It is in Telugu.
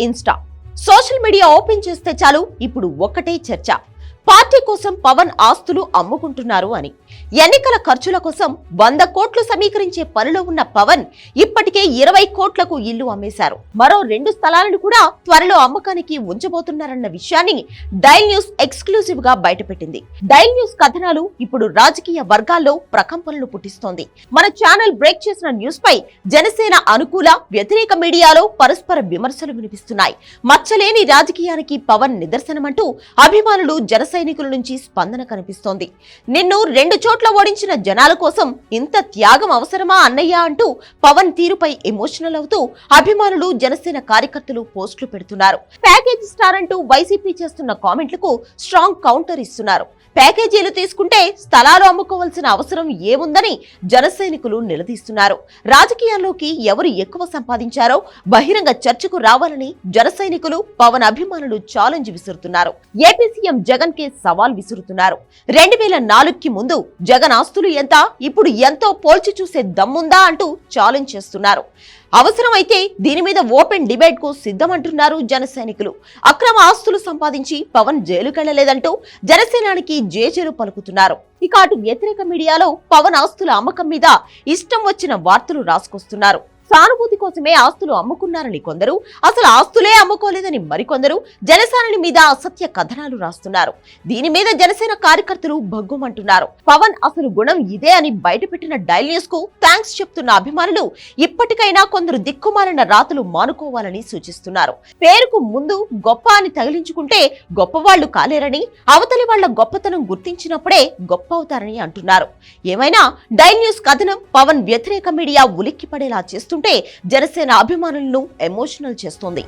ఇన్స్టా. సోషల్ మీడియా ఓపెన్ చేస్తే చాలు ఇప్పుడు ఒక్కటే చర్చ. పార్టీ కోసం పవన్ ఆస్తులు అమ్ముకుంటున్నారు అని. ఎన్నికల ఖర్చుల కోసం 100 కోట్లు సమీకరించే పనిలో ఉన్న పవన్ ఇప్పటికే 20 కోట్లకు ఇల్లు అమ్మేశారు. మరో 2 స్థలాలను కూడా త్వరలో అమ్మకానికి ఉంచబోతున్నారన్న విషయాన్ని డైల్ న్యూస్ ఎక్స్క్లూజివ్ గా బయటపెట్టింది. డైల్ న్యూస్ కథనాలు ఇప్పుడు రాజకీయ వర్గాల్లో ప్రకంపనలు పుట్టిస్తోంది. మన ఛానల్ బ్రేక్ చేసిన న్యూస్ పై జనసేన అనుకూల, వ్యతిరేక మీడియాలో పరస్పర విమర్శలు వినిపిస్తున్నాయి. మచ్చలేని రాజకీయానికి పవన్ నిదర్శనమంటూ అభిమానులు సైనికుల నుంచి స్పందన కనిపిస్తోంది. నిన్ను 2 చోట్ల ఓడించిన జనాల కోసం ఇంత త్యాగం అవసరమా అన్నయ్య అంటూ పవన్ తీరుపై ఎమోషనల్ అవుతూ అభిమానులు, జనసేన కార్యకర్తలు పోస్టులు పెడుతున్నారు. ప్యాకేజ్ స్టార్ అంటూ వైసీపీ చేస్తున్న కామెంట్లకు స్ట్రాంగ్ కౌంటర్ ఇస్తున్నారు. ప్యాకేజీలు తీసుకుంటే స్థలాలు అమ్ముకోవాల్సిన అవసరం ఏముందని జనసైనికులు నిలదీస్తున్నారు. రాజకీయాల్లోకి ఎవరు ఎక్కువ సంపాదించారో బహిరంగ చర్చకు రావాలని జనసైనికులు, పవన్ అభిమానులు ఛాలెంజ్ విసురుతున్నారు. ఏపీ సీఎం జగన్ కే సవాల్ విసురుతున్నారు. 2004కి ముందు జగన్ ఆస్తులు ఎంత, ఇప్పుడు ఎంతో పోల్చి చూసే దమ్ముందా అంటూ ఛాలెంజ్ చేస్తున్నారు. అవసరమైతే దీని మీద ఓపెన్ డిబేట్ కు సిద్ధమంటున్నారు జనసైనికులు. అక్రమ ఆస్తులు సంపాదించి పవన్ జైలుకెళ్లలేదంటూ జనసేనానికి జేజేలు పలుకుతున్నారు. ఇక అటు వ్యతిరేక మీడియాలో పవన్ ఆస్తుల అమ్మకం మీద ఇష్టం వచ్చిన వార్తలు రాసుకొస్తున్నారు. సానుభూతి కోసమే ఆస్తులు అమ్ముకున్నారని కొందరు, అసలు ఆస్తులే అమ్ముకోలేదని మరికొందరు జనసేన మీద అసత్య కథనాలు రాస్తున్నారు. దీని మీద జనసేన కార్యకర్తలు భగ్గుమంటున్నారు. పవన్ అసలు గుణం ఇదే అని బయటపెట్టిన డైల్ న్యూస్ కు థ్యాంక్స్ చెప్తున్న అభిమానులు ఇప్పటికైనా కొందరు దిక్కుమాలిన రాతలు మానుకోవాలని సూచిస్తున్నారు. పేరుకు ముందు గొప్ప అని తగిలించుకుంటే గొప్పవాళ్లు కాలేరని, అవతలి వాళ్ల గొప్పతనం గుర్తించినప్పుడే గొప్ప అవుతారని అంటున్నారు. ఏమైనా డైల్ న్యూస్ కథనం పవన్ వ్యతిరేక మీడియా ఉలిక్కిపడేలా చేస్తుంటే జనసేన అభిమానులను ఎమోషనల్ చేస్తోంది.